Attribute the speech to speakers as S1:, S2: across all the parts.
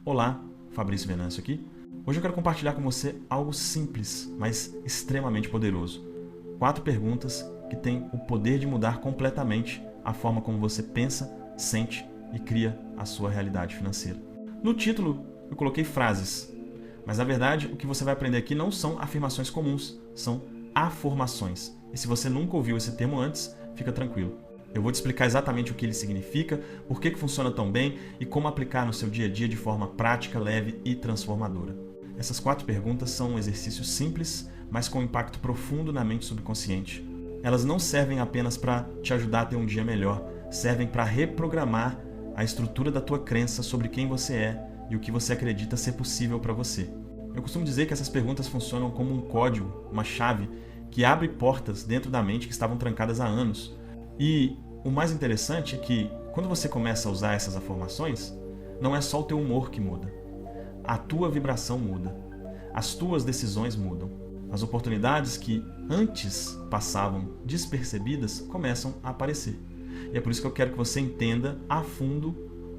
S1: Olá, Fabrício Venâncio aqui. Hoje eu quero compartilhar com você algo simples, mas extremamente poderoso. 4 perguntas que têm o poder de mudar completamente a forma como você pensa, sente e cria a sua realidade financeira. No título eu coloquei frases, mas na verdade o que você vai aprender aqui não são afirmações comuns, são afirmações. E se você nunca ouviu esse termo antes, fica tranquilo. Eu vou te explicar exatamente o que ele significa, por que funciona tão bem e como aplicar no seu dia a dia de forma prática, leve e transformadora. Essas 4 perguntas são um exercício simples, mas com impacto profundo na mente subconsciente. Elas não servem apenas para te ajudar a ter um dia melhor, servem para reprogramar a estrutura da tua crença sobre quem você é e o que você acredita ser possível para você. Eu costumo dizer que essas perguntas funcionam como um código, uma chave, que abre portas dentro da mente que estavam trancadas há anos. E o mais interessante é que, quando você começa a usar essas afirmações, não é só o teu humor que muda. A tua vibração muda. As tuas decisões mudam. As oportunidades que antes passavam despercebidas começam a aparecer. E é por isso que eu quero que você entenda a fundo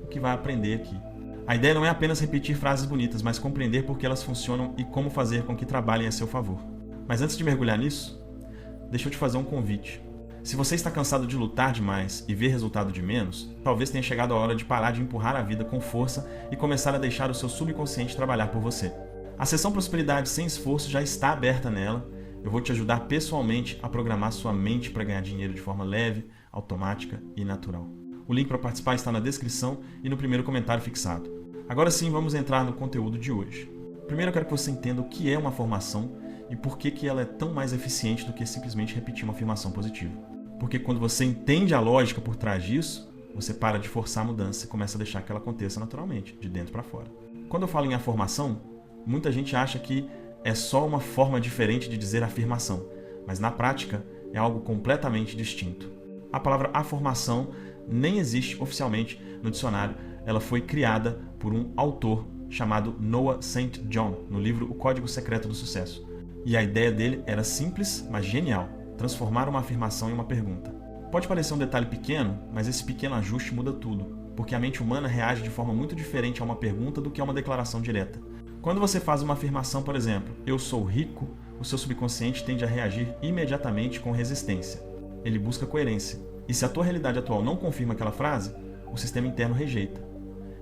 S1: o que vai aprender aqui. A ideia não é apenas repetir frases bonitas, mas compreender por que elas funcionam e como fazer com que trabalhem a seu favor. Mas antes de mergulhar nisso, deixa eu te fazer um convite. Se você está cansado de lutar demais e ver resultado de menos, talvez tenha chegado a hora de parar de empurrar a vida com força e começar a deixar o seu subconsciente trabalhar por você. A sessão Prosperidade Sem Esforço já está aberta nela. Eu vou te ajudar pessoalmente a programar sua mente para ganhar dinheiro de forma leve, automática e natural. O link para participar está na descrição e no primeiro comentário fixado. Agora sim, vamos entrar no conteúdo de hoje. Primeiro eu quero que você entenda o que é uma afirmação e por que ela é tão mais eficiente do que simplesmente repetir uma afirmação positiva. Porque quando você entende a lógica por trás disso, você para de forçar a mudança e começa a deixar que ela aconteça naturalmente, de dentro para fora. Quando eu falo em afirmação, muita gente acha que é só uma forma diferente de dizer afirmação, mas na prática é algo completamente distinto. A palavra afirmação nem existe oficialmente no dicionário, ela foi criada por um autor chamado Noah St. John, no livro O Código Secreto do Sucesso. E a ideia dele era simples, mas genial: transformar uma afirmação em uma pergunta. Pode parecer um detalhe pequeno, mas esse pequeno ajuste muda tudo, porque a mente humana reage de forma muito diferente a uma pergunta do que a uma declaração direta. Quando você faz uma afirmação, por exemplo, eu sou rico, o seu subconsciente tende a reagir imediatamente com resistência. Ele busca coerência. E se a tua realidade atual não confirma aquela frase, o sistema interno rejeita.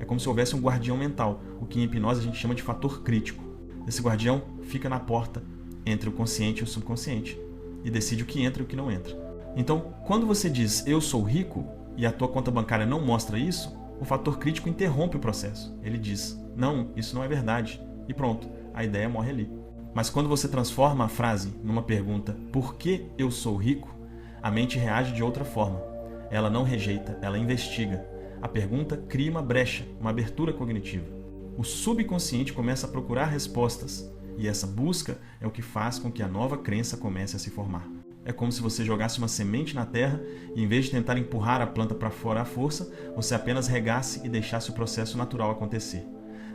S1: É como se houvesse um guardião mental, o que em hipnose a gente chama de fator crítico. Esse guardião fica na porta entre o consciente e o subconsciente e decide o que entra e o que não entra. Então, quando você diz eu sou rico e a tua conta bancária não mostra isso, o fator crítico interrompe o processo. Ele diz, não, isso não é verdade. E pronto, a ideia morre ali. Mas quando você transforma a frase numa pergunta, por que eu sou rico? A mente reage de outra forma. Ela não rejeita, ela investiga. A pergunta cria uma brecha, uma abertura cognitiva. O subconsciente começa a procurar respostas, e essa busca é o que faz com que a nova crença comece a se formar. É como se você jogasse uma semente na terra e, em vez de tentar empurrar a planta para fora à força, você apenas regasse e deixasse o processo natural acontecer.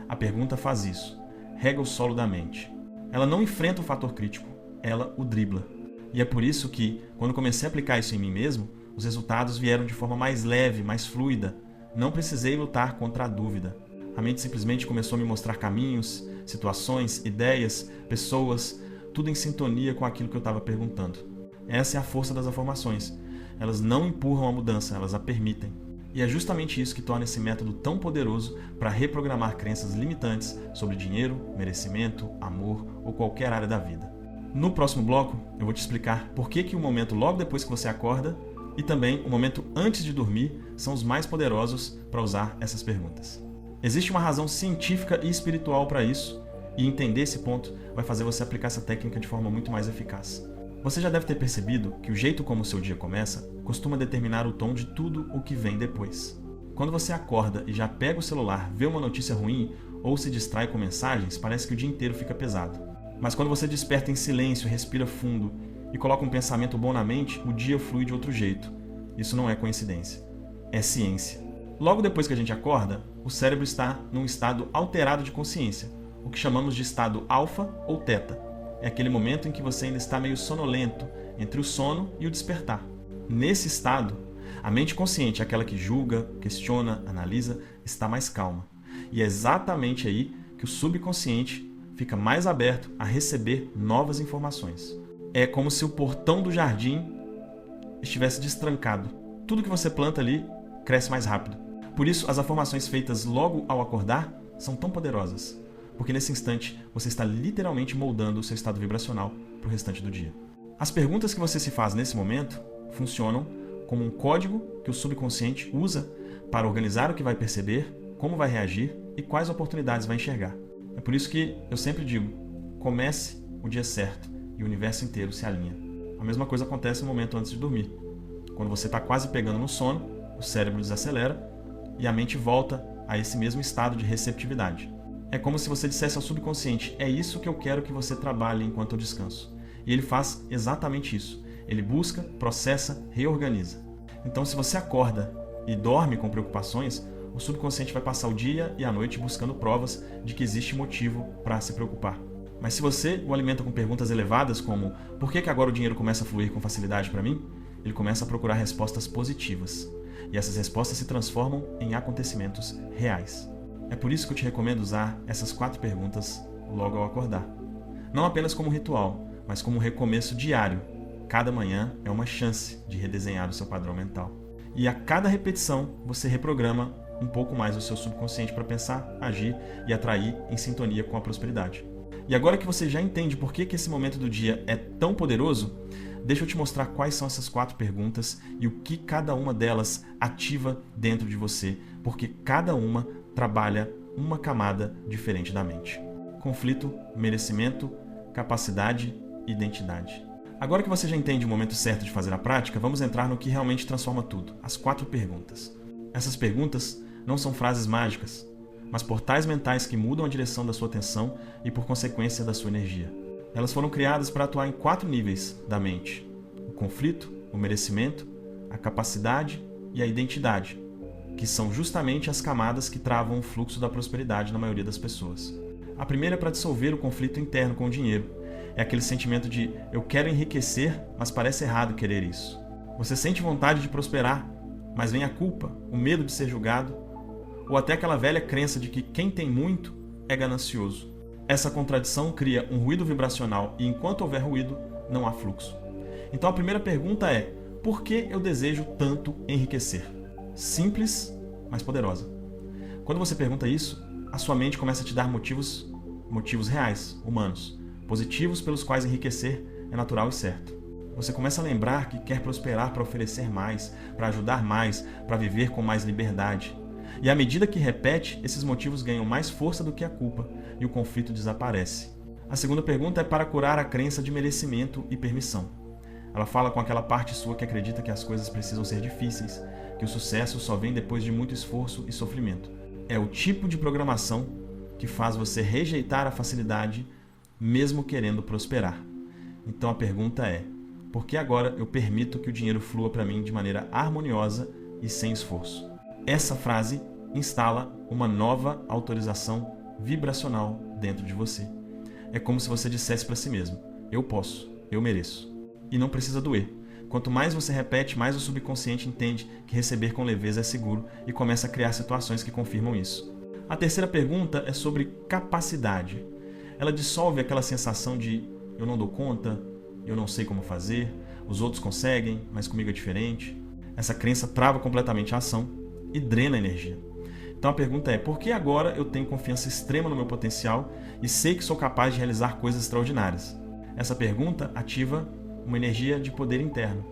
S1: A pergunta faz isso. Rega o solo da mente. Ela não enfrenta o fator crítico, ela o dribla. E é por isso que, quando comecei a aplicar isso em mim mesmo, os resultados vieram de forma mais leve, mais fluida. Não precisei lutar contra a dúvida. A mente simplesmente começou a me mostrar caminhos, situações, ideias, pessoas, tudo em sintonia com aquilo que eu estava perguntando. Essa é a força das afirmações. Elas não empurram a mudança, elas a permitem. E é justamente isso que torna esse método tão poderoso para reprogramar crenças limitantes sobre dinheiro, merecimento, amor ou qualquer área da vida. No próximo bloco, eu vou te explicar por que o momento logo depois que você acorda e também o momento antes de dormir são os mais poderosos para usar essas perguntas. Existe uma razão científica e espiritual para isso, e entender esse ponto vai fazer você aplicar essa técnica de forma muito mais eficaz. Você já deve ter percebido que o jeito como o seu dia começa costuma determinar o tom de tudo o que vem depois. Quando você acorda e já pega o celular, vê uma notícia ruim ou se distrai com mensagens, parece que o dia inteiro fica pesado. Mas quando você desperta em silêncio, respira fundo e coloca um pensamento bom na mente, o dia flui de outro jeito. Isso não é coincidência, é ciência. Logo depois que a gente acorda, o cérebro está num estado alterado de consciência, o que chamamos de estado alfa ou teta. É aquele momento em que você ainda está meio sonolento, entre o sono e o despertar. Nesse estado, a mente consciente, aquela que julga, questiona, analisa, está mais calma. E é exatamente aí que o subconsciente fica mais aberto a receber novas informações. É como se o portão do jardim estivesse destrancado. Tudo que você planta ali cresce mais rápido. Por isso, as afirmações feitas logo ao acordar são tão poderosas, porque nesse instante você está literalmente moldando o seu estado vibracional para o restante do dia. As perguntas que você se faz nesse momento funcionam como um código que o subconsciente usa para organizar o que vai perceber, como vai reagir e quais oportunidades vai enxergar. É por isso que eu sempre digo, comece o dia certo e o universo inteiro se alinha. A mesma coisa acontece no momento antes de dormir. Quando você está quase pegando no sono, o cérebro desacelera e a mente volta a esse mesmo estado de receptividade. É como se você dissesse ao subconsciente, é isso que eu quero que você trabalhe enquanto eu descanso. E ele faz exatamente isso. Ele busca, processa, reorganiza. Então, se você acorda e dorme com preocupações, o subconsciente vai passar o dia e a noite buscando provas de que existe motivo para se preocupar. Mas se você o alimenta com perguntas elevadas como por que agora o dinheiro começa a fluir com facilidade para mim? Ele começa a procurar respostas positivas. E essas respostas se transformam em acontecimentos reais. É por isso que eu te recomendo usar essas 4 perguntas logo ao acordar. Não apenas como ritual, mas como um recomeço diário. Cada manhã é uma chance de redesenhar o seu padrão mental. E a cada repetição, você reprograma um pouco mais o seu subconsciente para pensar, agir e atrair em sintonia com a prosperidade. E agora que você já entende por que esse momento do dia é tão poderoso, deixa eu te mostrar quais são essas 4 perguntas e o que cada uma delas ativa dentro de você, porque cada uma trabalha uma camada diferente da mente. Conflito, merecimento, capacidade e identidade. Agora que você já entende o momento certo de fazer a prática, vamos entrar no que realmente transforma tudo, as 4 perguntas. Essas perguntas não são frases mágicas, mas portais mentais que mudam a direção da sua atenção e, por consequência, da sua energia. Elas foram criadas para atuar em 4 níveis da mente: o conflito, o merecimento, a capacidade e a identidade, que são justamente as camadas que travam o fluxo da prosperidade na maioria das pessoas. A primeira é para dissolver o conflito interno com o dinheiro. É aquele sentimento de eu quero enriquecer, mas parece errado querer isso. Você sente vontade de prosperar, mas vem a culpa, o medo de ser julgado, ou até aquela velha crença de que quem tem muito é ganancioso. Essa contradição cria um ruído vibracional e enquanto houver ruído, não há fluxo. Então a primeira pergunta é: por que eu desejo tanto enriquecer? Simples, mas poderosa. Quando você pergunta isso, a sua mente começa a te dar motivos reais, humanos, positivos pelos quais enriquecer é natural e certo. Você começa a lembrar que quer prosperar para oferecer mais, para ajudar mais, para viver com mais liberdade. E à medida que repete, esses motivos ganham mais força do que a culpa e o conflito desaparece. A segunda pergunta é para curar a crença de merecimento e permissão. Ela fala com aquela parte sua que acredita que as coisas precisam ser difíceis, que o sucesso só vem depois de muito esforço e sofrimento. É o tipo de programação que faz você rejeitar a facilidade, mesmo querendo prosperar. Então a pergunta é: por que agora eu permito que o dinheiro flua para mim de maneira harmoniosa e sem esforço? Essa frase instala uma nova autorização vibracional dentro de você. É como se você dissesse para si mesmo: eu posso, eu mereço. E não precisa doer. Quanto mais você repete, mais o subconsciente entende que receber com leveza é seguro e começa a criar situações que confirmam isso. A terceira pergunta é sobre capacidade. Ela dissolve aquela sensação de eu não dou conta, eu não sei como fazer, os outros conseguem, mas comigo é diferente. Essa crença trava completamente a ação e drena a energia. Então a pergunta é: por que agora eu tenho confiança extrema no meu potencial e sei que sou capaz de realizar coisas extraordinárias? Essa pergunta ativa uma energia de poder interno.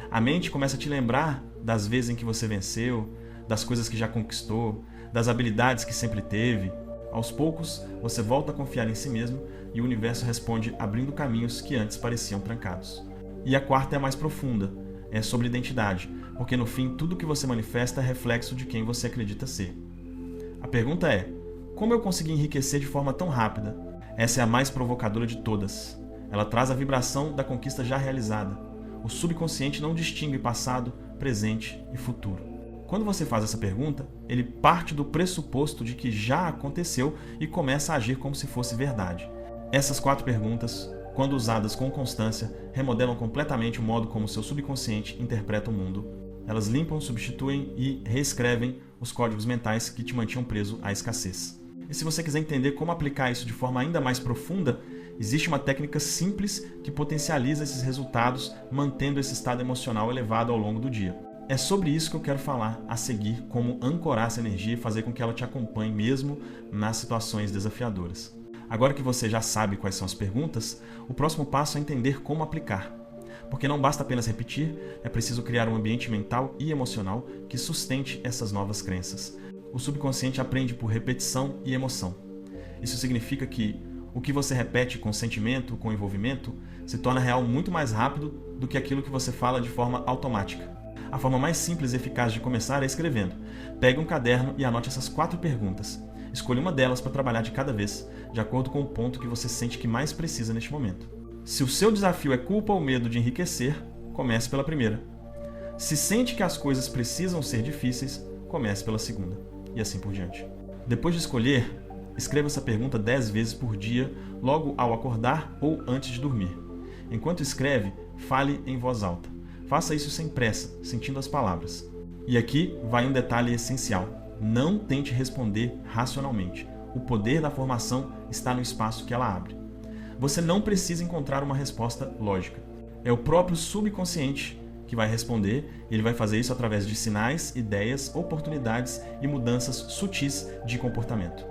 S1: A mente começa a te lembrar das vezes em que você venceu, das coisas que já conquistou, das habilidades que sempre teve. Aos poucos, você volta a confiar em si mesmo e o universo responde abrindo caminhos que antes pareciam trancados. E a quarta é a mais profunda, é sobre identidade, porque no fim tudo que você manifesta é reflexo de quem você acredita ser. A pergunta é: como eu consegui enriquecer de forma tão rápida? Essa é a mais provocadora de todas. Ela traz a vibração da conquista já realizada. O subconsciente não distingue passado, presente e futuro. Quando você faz essa pergunta, ele parte do pressuposto de que já aconteceu e começa a agir como se fosse verdade. Essas 4 perguntas, quando usadas com constância, remodelam completamente o modo como seu subconsciente interpreta o mundo Elas limpam, substituem e reescrevem os códigos mentais que te mantinham preso à escassez. E se você quiser entender como aplicar isso de forma ainda mais profunda, existe uma técnica simples que potencializa esses resultados, mantendo esse estado emocional elevado ao longo do dia. É sobre isso que eu quero falar a seguir, como ancorar essa energia e fazer com que ela te acompanhe mesmo nas situações desafiadoras. Agora que você já sabe quais são as perguntas, o próximo passo é entender como aplicar. Porque não basta apenas repetir, é preciso criar um ambiente mental e emocional que sustente essas novas crenças. O subconsciente aprende por repetição e emoção. Isso significa que o que você repete com sentimento, com envolvimento, se torna real muito mais rápido do que aquilo que você fala de forma automática. A forma mais simples e eficaz de começar é escrevendo. Pegue um caderno e anote essas 4 perguntas. Escolha uma delas para trabalhar de cada vez, de acordo com o ponto que você sente que mais precisa neste momento. Se o seu desafio é culpa ou medo de enriquecer, comece pela primeira. Se sente que as coisas precisam ser difíceis, comece pela segunda. E assim por diante. Depois de escolher, escreva essa pergunta 10 vezes por dia, logo ao acordar ou antes de dormir. Enquanto escreve, fale em voz alta. Faça isso sem pressa, sentindo as palavras. E aqui vai um detalhe essencial. Não tente responder racionalmente. O poder da formação está no espaço que ela abre. Você não precisa encontrar uma resposta lógica. É o próprio subconsciente que vai responder, e ele vai fazer isso através de sinais, ideias, oportunidades e mudanças sutis de comportamento.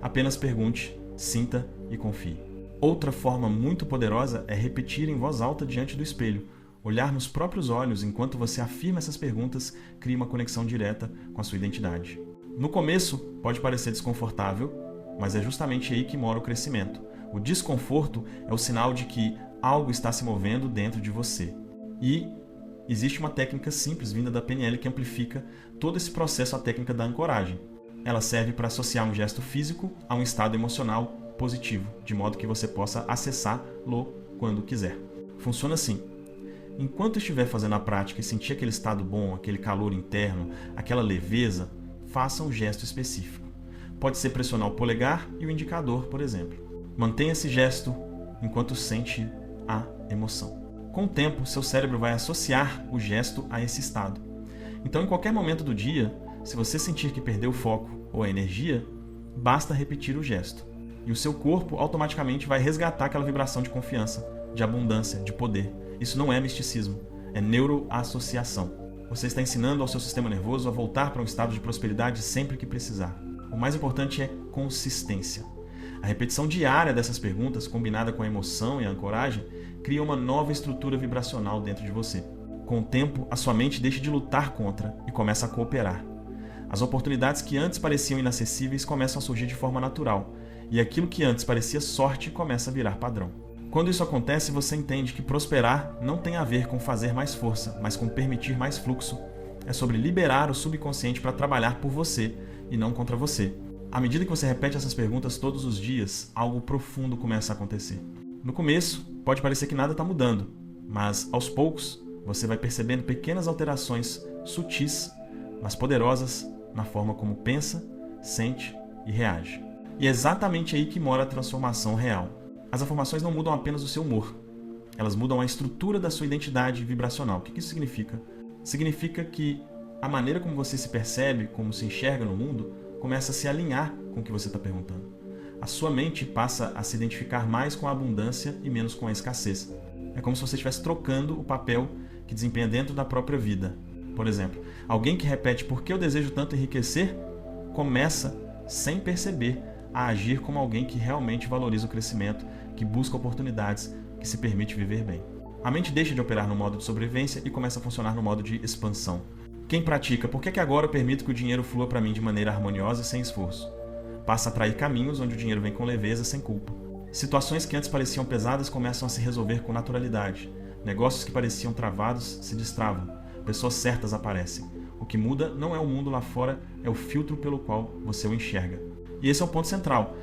S1: Apenas pergunte, sinta e confie. Outra forma muito poderosa é repetir em voz alta diante do espelho. Olhar nos próprios olhos enquanto você afirma essas perguntas cria uma conexão direta com a sua identidade. No começo, pode parecer desconfortável, mas é justamente aí que mora o crescimento. O desconforto é o sinal de que algo está se movendo dentro de você. E existe uma técnica simples vinda da PNL que amplifica todo esse processo, a técnica da ancoragem. Ela serve para associar um gesto físico a um estado emocional positivo, de modo que você possa acessá-lo quando quiser. Funciona assim. Enquanto estiver fazendo a prática e sentir aquele estado bom, aquele calor interno, aquela leveza, faça um gesto específico. Pode ser pressionar o polegar e o indicador, por exemplo. Mantenha esse gesto enquanto sente a emoção. Com o tempo, seu cérebro vai associar o gesto a esse estado. Então, em qualquer momento do dia, se você sentir que perdeu o foco ou a energia, basta repetir o gesto. E o seu corpo automaticamente vai resgatar aquela vibração de confiança, de abundância, de poder. Isso não é misticismo, é neuroassociação. Você está ensinando ao seu sistema nervoso a voltar para um estado de prosperidade sempre que precisar. O mais importante é consistência. A repetição diária dessas perguntas, combinada com a emoção e a ancoragem, cria uma nova estrutura vibracional dentro de você. Com o tempo, a sua mente deixa de lutar contra e começa a cooperar. As oportunidades que antes pareciam inacessíveis começam a surgir de forma natural, e aquilo que antes parecia sorte começa a virar padrão. Quando isso acontece, você entende que prosperar não tem a ver com fazer mais força, mas com permitir mais fluxo. É sobre liberar o subconsciente para trabalhar por você e não contra você. À medida que você repete essas perguntas todos os dias, algo profundo começa a acontecer. No começo, pode parecer que nada está mudando, mas aos poucos você vai percebendo pequenas alterações sutis, mas poderosas na forma como pensa, sente e reage. E é exatamente aí que mora a transformação real. As afirmações não mudam apenas o seu humor, elas mudam a estrutura da sua identidade vibracional. O que isso significa? Significa que a maneira como você se percebe, como se enxerga no mundo, começa a se alinhar com o que você está perguntando. A sua mente passa a se identificar mais com a abundância e menos com a escassez. É como se você estivesse trocando o papel que desempenha dentro da própria vida. Por exemplo, alguém que repete "por que eu desejo tanto enriquecer?" começa, sem perceber, a agir como alguém que realmente valoriza o crescimento, que busca oportunidades, que se permite viver bem. A mente deixa de operar no modo de sobrevivência e começa a funcionar no modo de expansão. Quem pratica "por que agora eu permito que o dinheiro flua para mim de maneira harmoniosa e sem esforço?" passa a atrair caminhos onde o dinheiro vem com leveza, sem culpa. Situações que antes pareciam pesadas começam a se resolver com naturalidade. Negócios que pareciam travados se destravam. Pessoas certas aparecem. O que muda não é o mundo lá fora, é o filtro pelo qual você o enxerga. E esse é o ponto central.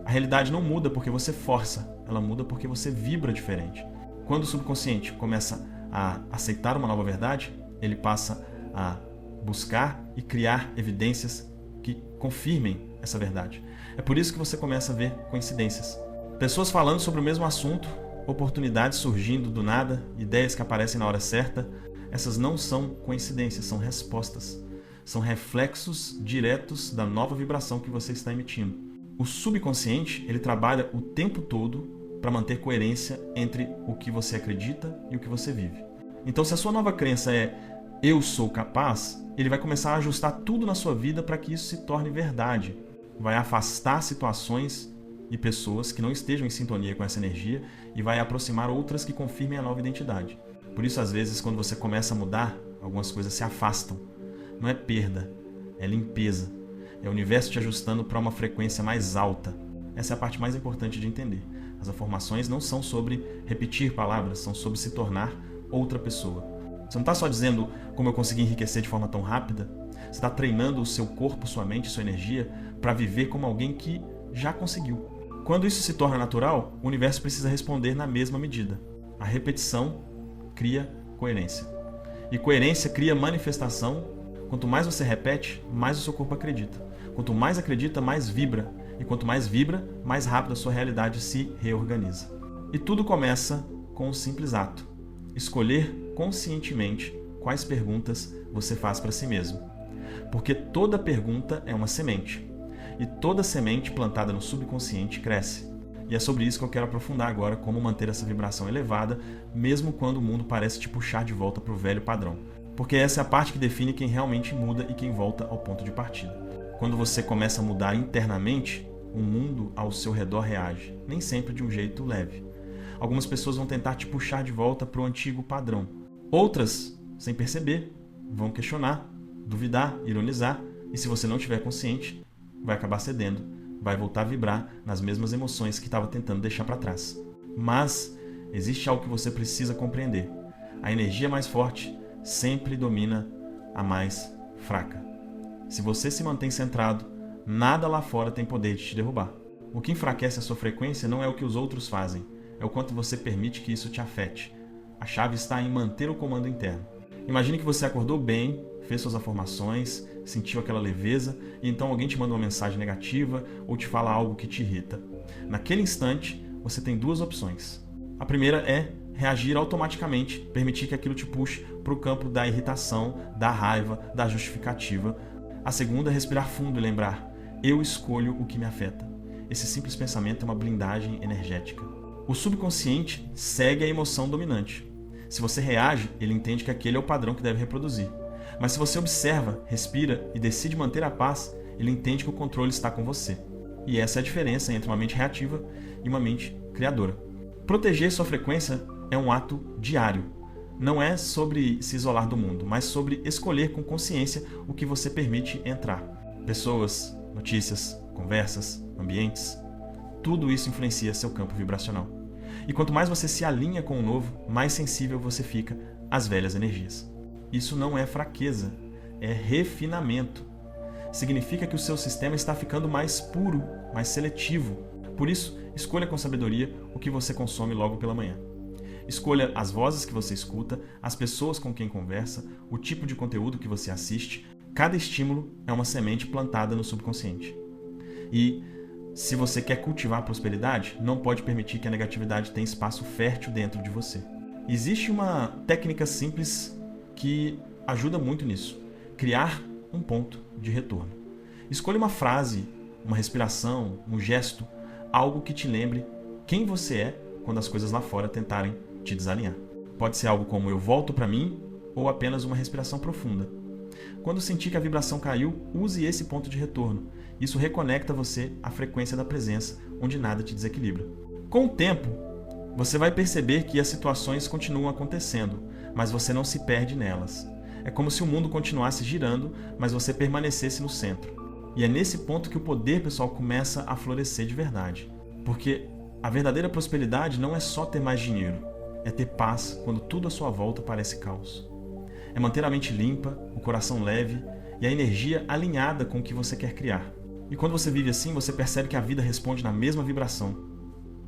S1: A realidade não muda porque você força, ela muda porque você vibra diferente. Quando o subconsciente começa a aceitar uma nova verdade, ele passa a buscar e criar evidências que confirmem essa verdade. É por isso que você começa a ver coincidências. Pessoas falando sobre o mesmo assunto, oportunidades surgindo do nada, ideias que aparecem na hora certa. Essas não são coincidências, são respostas. São reflexos diretos da nova vibração que você está emitindo. O subconsciente, ele trabalha o tempo todo para manter coerência entre o que você acredita e o que você vive. Então, se a sua nova crença é eu sou capaz, ele vai começar a ajustar tudo na sua vida para que isso se torne verdade. Vai afastar situações e pessoas que não estejam em sintonia com essa energia e vai aproximar outras que confirmem a nova identidade. Por isso, às vezes, quando você começa a mudar, algumas coisas se afastam. Não é perda, é limpeza. É o universo te ajustando para uma frequência mais alta. Essa é a parte mais importante de entender. As afirmações não são sobre repetir palavras, são sobre se tornar outra pessoa. Você não está só dizendo como eu consegui enriquecer de forma tão rápida. Você está treinando o seu corpo, sua mente, sua energia para viver como alguém que já conseguiu. Quando isso se torna natural, o universo precisa responder na mesma medida. A repetição cria coerência. E coerência cria manifestação. Quanto mais você repete, mais o seu corpo acredita. Quanto mais acredita, mais vibra. E quanto mais vibra, mais rápido a sua realidade se reorganiza. E tudo começa com um simples ato. Escolher conscientemente quais perguntas você faz para si mesmo. Porque toda pergunta é uma semente. E toda semente plantada no subconsciente cresce. E é sobre isso que eu quero aprofundar agora, como manter essa vibração elevada, mesmo quando o mundo parece te puxar de volta para o velho padrão. Porque essa é a parte que define quem realmente muda e quem volta ao ponto de partida. Quando você começa a mudar internamente, o mundo ao seu redor reage, nem sempre de um jeito leve. Algumas pessoas vão tentar te puxar de volta para o antigo padrão. Outras, sem perceber, vão questionar, duvidar, ironizar, e se você não estiver consciente, vai acabar cedendo, vai voltar a vibrar nas mesmas emoções que estava tentando deixar para trás. Mas existe algo que você precisa compreender. A energia mais forte sempre domina a mais fraca. Se você se mantém centrado, nada lá fora tem poder de te derrubar. O que enfraquece a sua frequência não é o que os outros fazem, é o quanto você permite que isso te afete. A chave está em manter o comando interno. Imagine que você acordou bem, fez suas afirmações, sentiu aquela leveza, e então alguém te manda uma mensagem negativa ou te fala algo que te irrita. Naquele instante, você tem duas opções. A primeira é reagir automaticamente, permitir que aquilo te puxe para o campo da irritação, da raiva, da justificativa. A segunda é respirar fundo e lembrar: eu escolho o que me afeta. Esse simples pensamento é uma blindagem energética. O subconsciente segue a emoção dominante. Se você reage, ele entende que aquele é o padrão que deve reproduzir. Mas se você observa, respira e decide manter a paz, ele entende que o controle está com você. E essa é a diferença entre uma mente reativa e uma mente criadora. Proteger sua frequência é um ato diário. Não é sobre se isolar do mundo, mas sobre escolher com consciência o que você permite entrar. Pessoas, notícias, conversas, ambientes. Tudo isso influencia seu campo vibracional. E quanto mais você se alinha com o novo, mais sensível você fica às velhas energias. Isso não é fraqueza, é refinamento. Significa que o seu sistema está ficando mais puro, mais seletivo. Por isso, escolha com sabedoria o que você consome logo pela manhã. Escolha as vozes que você escuta, as pessoas com quem conversa, o tipo de conteúdo que você assiste. Cada estímulo é uma semente plantada no subconsciente. E se você quer cultivar a prosperidade, não pode permitir que a negatividade tenha espaço fértil dentro de você. Existe uma técnica simples que ajuda muito nisso. Criar um ponto de retorno. Escolha uma frase, uma respiração, um gesto, algo que te lembre quem você é quando as coisas lá fora tentarem te desalinhar. Pode ser algo como eu volto para mim ou apenas uma respiração profunda. Quando sentir que a vibração caiu, use esse ponto de retorno. Isso reconecta você à frequência da presença, onde nada te desequilibra. Com o tempo, você vai perceber que as situações continuam acontecendo, mas você não se perde nelas. É como se o mundo continuasse girando, mas você permanecesse no centro. E é nesse ponto que o poder pessoal começa a florescer de verdade. Porque a verdadeira prosperidade não é só ter mais dinheiro, é ter paz quando tudo à sua volta parece caos. É manter a mente limpa, o coração leve e a energia alinhada com o que você quer criar. E quando você vive assim, você percebe que a vida responde na mesma vibração.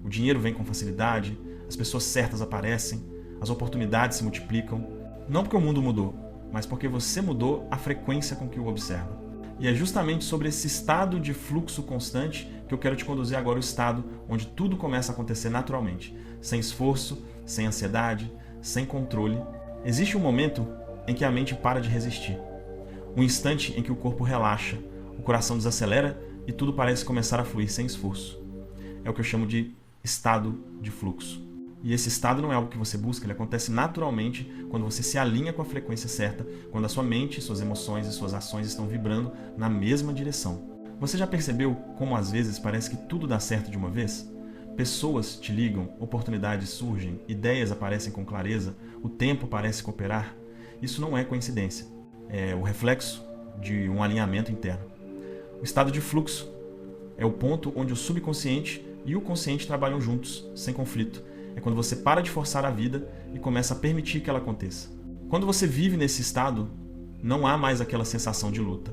S1: O dinheiro vem com facilidade, as pessoas certas aparecem, as oportunidades se multiplicam. Não porque o mundo mudou, mas porque você mudou a frequência com que o observa. E é justamente sobre esse estado de fluxo constante que eu quero te conduzir agora ao estado onde tudo começa a acontecer naturalmente, sem esforço, sem ansiedade, sem controle. Existe um momento em que a mente para de resistir. Um instante em que o corpo relaxa, o coração desacelera e tudo parece começar a fluir sem esforço. É o que eu chamo de estado de fluxo. E esse estado não é algo que você busca, ele acontece naturalmente quando você se alinha com a frequência certa, quando a sua mente, suas emoções e suas ações estão vibrando na mesma direção. Você já percebeu como às vezes parece que tudo dá certo de uma vez? Pessoas te ligam, oportunidades surgem, ideias aparecem com clareza, o tempo parece cooperar. Isso não é coincidência, é o reflexo de um alinhamento interno. O estado de fluxo é o ponto onde o subconsciente e o consciente trabalham juntos, sem conflito. É quando você para de forçar a vida e começa a permitir que ela aconteça. Quando você vive nesse estado, não há mais aquela sensação de luta.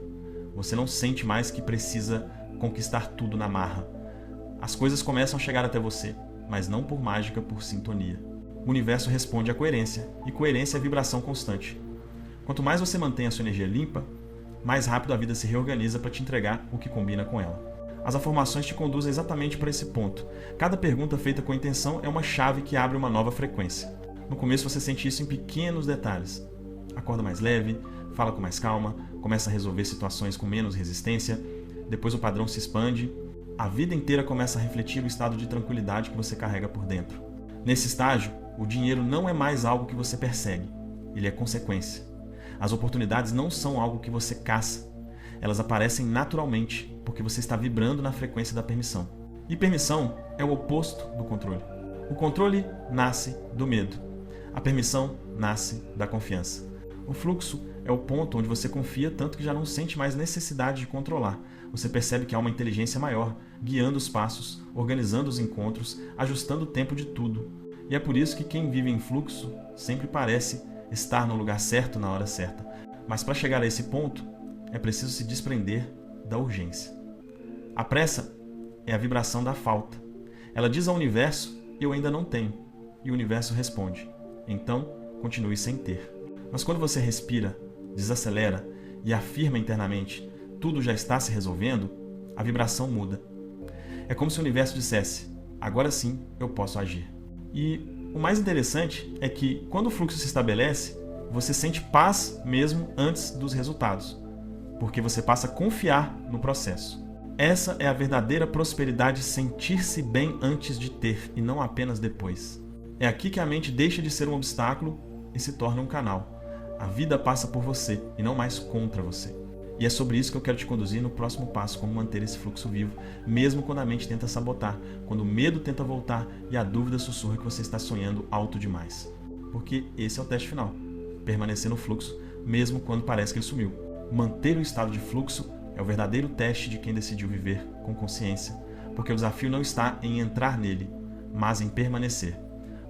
S1: Você não sente mais que precisa conquistar tudo na marra. As coisas começam a chegar até você, mas não por mágica, por sintonia. O universo responde à coerência, e coerência é vibração constante. Quanto mais você mantém a sua energia limpa, mais rápido a vida se reorganiza para te entregar o que combina com ela. As afirmações te conduzem exatamente para esse ponto. Cada pergunta feita com intenção é uma chave que abre uma nova frequência. No começo você sente isso em pequenos detalhes. Acorda mais leve, fala com mais calma, começa a resolver situações com menos resistência, depois o padrão se expande, a vida inteira começa a refletir o estado de tranquilidade que você carrega por dentro. Nesse estágio, o dinheiro não é mais algo que você persegue, ele é consequência. As oportunidades não são algo que você caça, elas aparecem naturalmente, porque você está vibrando na frequência da permissão. E permissão é o oposto do controle. O controle nasce do medo. A permissão nasce da confiança. O fluxo é o ponto onde você confia tanto que já não sente mais necessidade de controlar. Você percebe que há uma inteligência maior, guiando os passos, organizando os encontros, ajustando o tempo de tudo. E é por isso que quem vive em fluxo sempre parece estar no lugar certo na hora certa. Mas para chegar a esse ponto, é preciso se desprender da urgência. A pressa é a vibração da falta. Ela diz ao universo, eu ainda não tenho. E o universo responde, então continue sem ter. Mas quando você respira, desacelera e afirma internamente, tudo já está se resolvendo, a vibração muda. É como se o universo dissesse, agora sim eu posso agir. E o mais interessante é que quando o fluxo se estabelece, você sente paz mesmo antes dos resultados, porque você passa a confiar no processo. Essa é a verdadeira prosperidade, sentir-se bem antes de ter e não apenas depois. É aqui que a mente deixa de ser um obstáculo e se torna um canal. A vida passa por você e não mais contra você. E é sobre isso que eu quero te conduzir no próximo passo, como manter esse fluxo vivo, mesmo quando a mente tenta sabotar, quando o medo tenta voltar e a dúvida sussurra que você está sonhando alto demais. Porque esse é o teste final, permanecer no fluxo, mesmo quando parece que ele sumiu. Manter o estado de fluxo é o verdadeiro teste de quem decidiu viver com consciência, porque o desafio não está em entrar nele, mas em permanecer.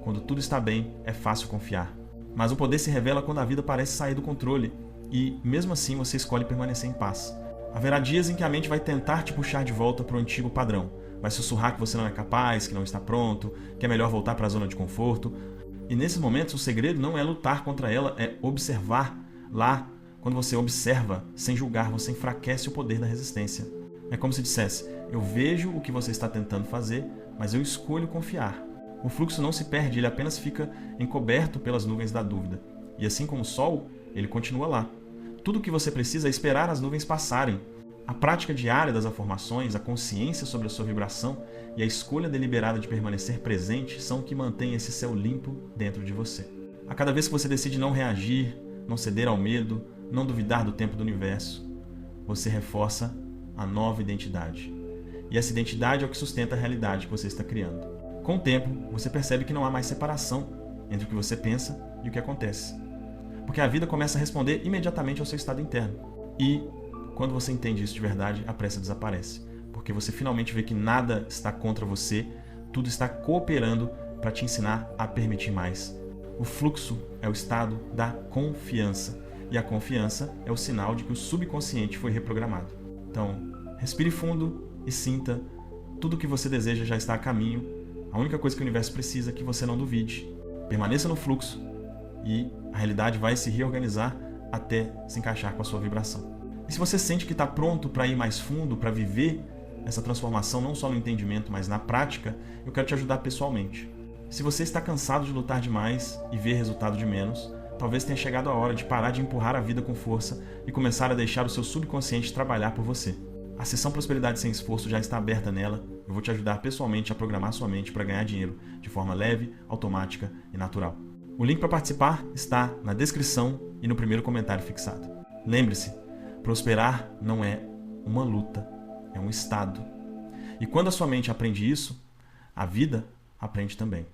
S1: Quando tudo está bem, é fácil confiar. Mas o poder se revela quando a vida parece sair do controle e, mesmo assim, você escolhe permanecer em paz. Haverá dias em que a mente vai tentar te puxar de volta para o antigo padrão. Vai sussurrar que você não é capaz, que não está pronto, que é melhor voltar para a zona de conforto. E nesses momentos, o segredo não é lutar contra ela, é observar. Lá, quando você observa, sem julgar, você enfraquece o poder da resistência. É como se dissesse, eu vejo o que você está tentando fazer, mas eu escolho confiar. O fluxo não se perde, ele apenas fica encoberto pelas nuvens da dúvida. E assim como o sol, ele continua lá. Tudo o que você precisa é esperar as nuvens passarem. A prática diária das afirmações, a consciência sobre a sua vibração e a escolha deliberada de permanecer presente são o que mantém esse céu limpo dentro de você. A cada vez que você decide não reagir, não ceder ao medo, não duvidar do tempo do universo, você reforça a nova identidade. E essa identidade é o que sustenta a realidade que você está criando. Com o tempo, você percebe que não há mais separação entre o que você pensa e o que acontece. Porque a vida começa a responder imediatamente ao seu estado interno. E, quando você entende isso de verdade, a pressa desaparece. Porque você finalmente vê que nada está contra você, tudo está cooperando para te ensinar a permitir mais. O fluxo é o estado da confiança. E a confiança é o sinal de que o subconsciente foi reprogramado. Então, respire fundo e sinta. Tudo o que você deseja já está a caminho. A única coisa que o universo precisa é que você não duvide. Permaneça no fluxo e a realidade vai se reorganizar até se encaixar com a sua vibração. E se você sente que está pronto para ir mais fundo, para viver essa transformação não só no entendimento, mas na prática, eu quero te ajudar pessoalmente. Se você está cansado de lutar demais e ver resultado de menos, talvez tenha chegado a hora de parar de empurrar a vida com força e começar a deixar o seu subconsciente trabalhar por você. A sessão Prosperidade Sem Esforço já está aberta nela. Eu vou te ajudar pessoalmente a programar sua mente para ganhar dinheiro de forma leve, automática e natural. O link para participar está na descrição e no primeiro comentário fixado. Lembre-se, prosperar não é uma luta, é um estado. E quando a sua mente aprende isso, a vida aprende também.